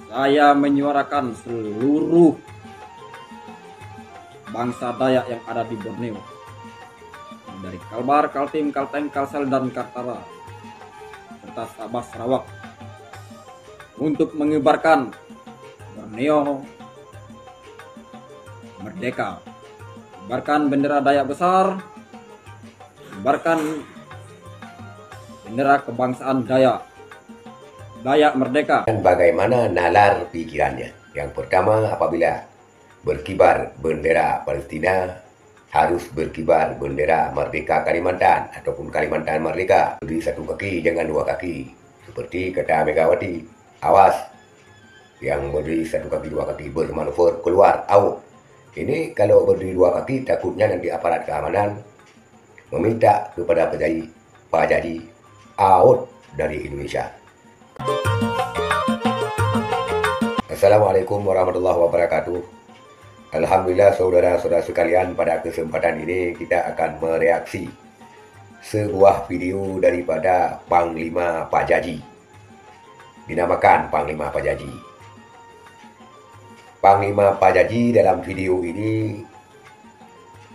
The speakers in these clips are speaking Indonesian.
Saya menyuarakan seluruh bangsa Dayak yang ada di Borneo, dari Kalbar, Kaltim, Kalteng, Kalsel, dan Kaltara, serta Sabah, Sarawak, untuk mengibarkan Borneo merdeka, kibarkan bendera Dayak besar, kibarkan bendera kebangsaan Dayak merdeka. Dan bagaimana nalar pikirannya? Yang pertama, apabila berkibar bendera Palestina, harus berkibar bendera merdeka Kalimantan ataupun Kalimantan merdeka. Berdiri satu kaki, jangan dua kaki. Seperti kata Megawati, awas yang berdiri satu kaki dua kaki bermanuver keluar out. Ini kalau berdiri dua kaki, takutnya nanti aparat keamanan meminta kepada Pak Jadi out dari Indonesia. Assalamualaikum warahmatullahi wabarakatuh. Alhamdulillah saudara-saudara sekalian, pada kesempatan ini kita akan mereaksi sebuah video daripada Panglima Pak Jaji. Dinamakan Panglima Pak Jaji. Panglima Pak Jaji dalam video ini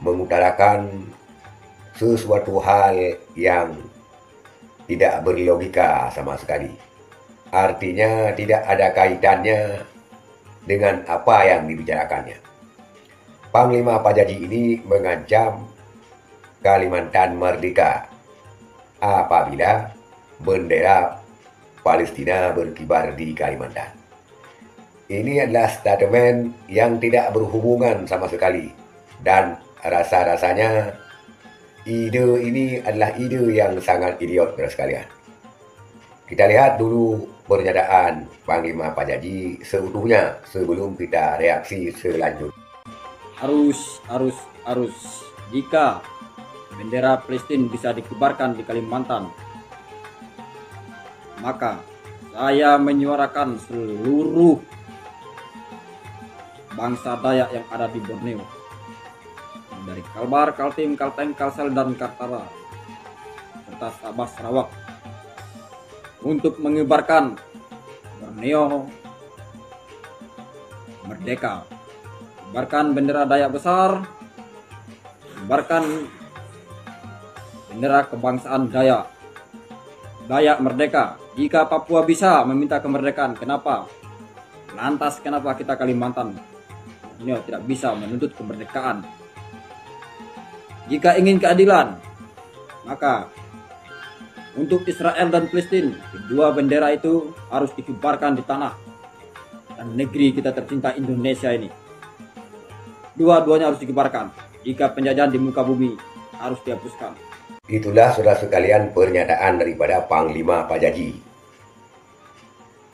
mengutarakan sesuatu hal yang tidak berlogika sama sekali. Artinya tidak ada kaitannya dengan apa yang dibicarakannya. Panglima Pak Jaji ini mengancam Kalimantan merdeka apabila bendera Palestina berkibar di Kalimantan. Ini adalah statement yang tidak berhubungan sama sekali, dan rasa-rasanya ide ini adalah ide yang sangat idiot sekalian. Kita lihat dulu pernyataan Panglima Pak Jaji seutuhnya sebelum kita reaksi selanjutnya. Harus jika bendera Palestina bisa dikibarkan di Kalimantan, maka saya menyuarakan seluruh bangsa Dayak yang ada di Borneo, dari Kalbar, Kaltim, Kalteng, Kalsel, dan Kaltara, serta Sabah, Sarawak, untuk mengibarkan Borneo merdeka, kibarkan bendera Dayak besar, kibarkan bendera kebangsaan Dayak merdeka. Jika Papua bisa meminta kemerdekaan, kenapa? Lantas kenapa kita Kalimantan ini tidak bisa menuntut kemerdekaan? Jika ingin keadilan, maka untuk Israel dan Palestina, kedua bendera itu harus dikibarkan di tanah dan negeri kita tercinta Indonesia ini. Dua-duanya harus dikibarkan. Jika penjajahan di muka bumi harus dihapuskan. Itulah saudara sekalian pernyataan daripada Panglima Pak Jaji.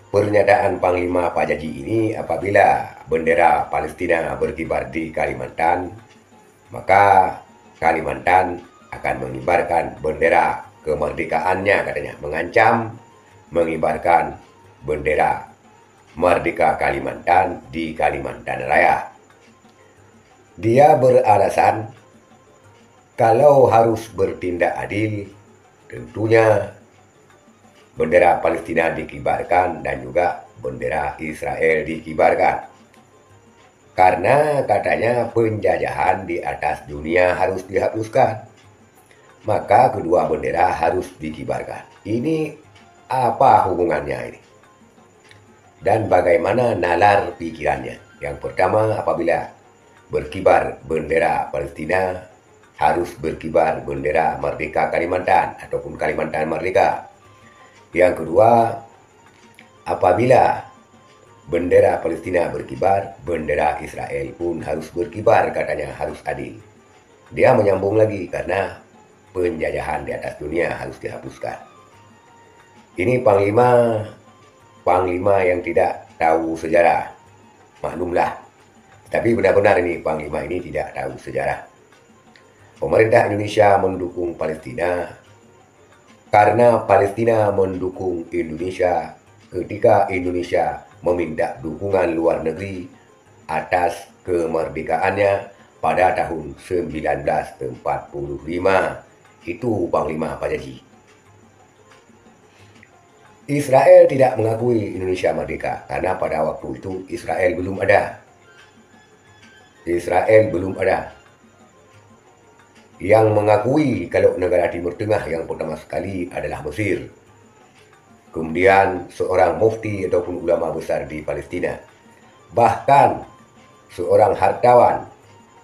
Pernyataan Panglima Pak Jaji ini, apabila bendera Palestina berkibar di Kalimantan, maka Kalimantan akan mengibarkan bendera kemerdekaannya, katanya. Mengancam mengibarkan bendera merdeka Kalimantan di Kalimantan Raya. Dia beralasan kalau harus bertindak adil, tentunya bendera Palestina dikibarkan dan juga bendera Israel dikibarkan. Karena katanya penjajahan di atas dunia harus dihapuskan, maka kedua bendera harus dikibarkan. Ini apa hubungannya ini? Dan bagaimana nalar pikirannya? Yang pertama, apabila berkibar bendera Palestina, harus berkibar bendera merdeka Kalimantan ataupun Kalimantan merdeka. Yang kedua, apabila bendera Palestina berkibar, bendera Israel pun harus berkibar, katanya harus adil. Dia menyambung lagi, karena penjajahan di atas dunia harus dihapuskan. Ini Panglima yang tidak tahu sejarah. Maklumlah. Tapi benar-benar ini Panglima ini tidak tahu sejarah. Pemerintah Indonesia mendukung Palestina karena Palestina mendukung Indonesia ketika Indonesia meminta dukungan luar negeri atas kemerdekaannya pada tahun 1945. Itu Panglima Pak Jaji. Israel tidak mengakui Indonesia merdeka karena pada waktu itu Israel belum ada. Israel belum ada. Yang mengakui kalau negara Timur Tengah yang pertama sekali adalah Mesir. Kemudian seorang mufti ataupun ulama besar di Palestina. Bahkan seorang hartawan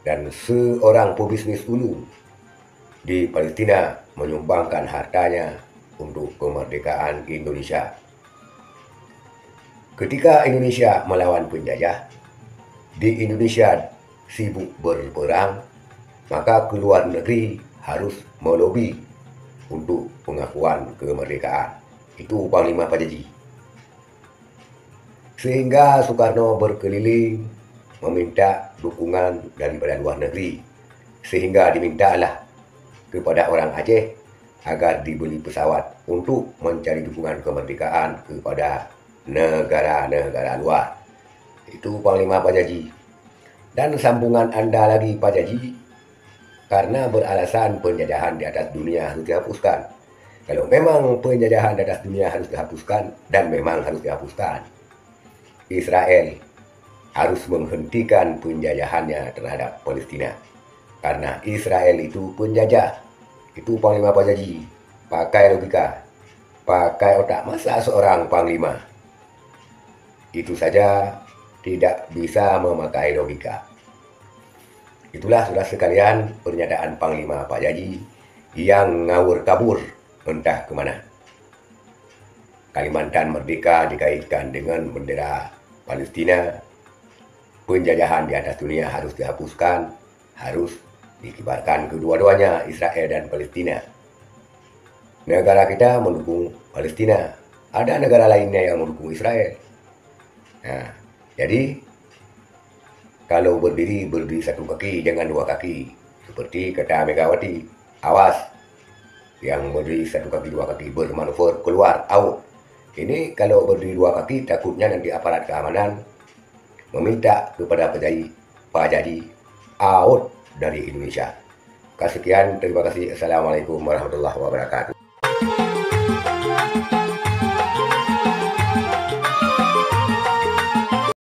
dan seorang pebisnis ulung di Palestina menyumbangkan hartanya untuk kemerdekaan Indonesia. Ketika Indonesia melawan penjajah, di Indonesia sibuk berperang, maka ke luar negeri harus melobi untuk pengakuan kemerdekaan. Itu Panglima Pajaji. Sehingga Soekarno berkeliling meminta dukungan daripada luar negeri. Sehingga dimintalah kepada orang Aceh agar dibeli pesawat untuk mencari dukungan kemerdekaan kepada negara-negara luar. Itu Panglima Pajaji. Dan sambungan Anda lagi Pajaji, karena beralasan penjajahan di atas dunia harus dihapuskan. Kalau memang penjajahan di atas dunia harus dihapuskan, dan memang harus dihapuskan, Israel harus menghentikan penjajahannya terhadap Palestina. Karena Israel itu penjajah. Itu Panglima Pajaji. Pakai logika, pakai otak. Masa seorang panglima itu saja tidak bisa memakai logika? Itulah sudah sekalian pernyataan Panglima Pajaji yang ngawur kabur entah kemana. Kalimantan merdeka dikaitkan dengan bendera Palestina. Penjajahan di atas dunia harus dihapuskan, harus dikibarkan kedua-duanya, Israel dan Palestina. Negara kita mendukung Palestina. Ada negara lainnya yang mendukung Israel. Nah, jadi kalau berdiri satu kaki jangan dua kaki. Seperti kata Megawati, awas yang berdiri satu kaki dua kaki bermanuver keluar out. Ini kalau berdiri dua kaki takutnya nanti aparat keamanan meminta kepada Pajaji out dari Indonesia. Sekian, terima kasih. Assalamualaikum warahmatullahi wabarakatuh.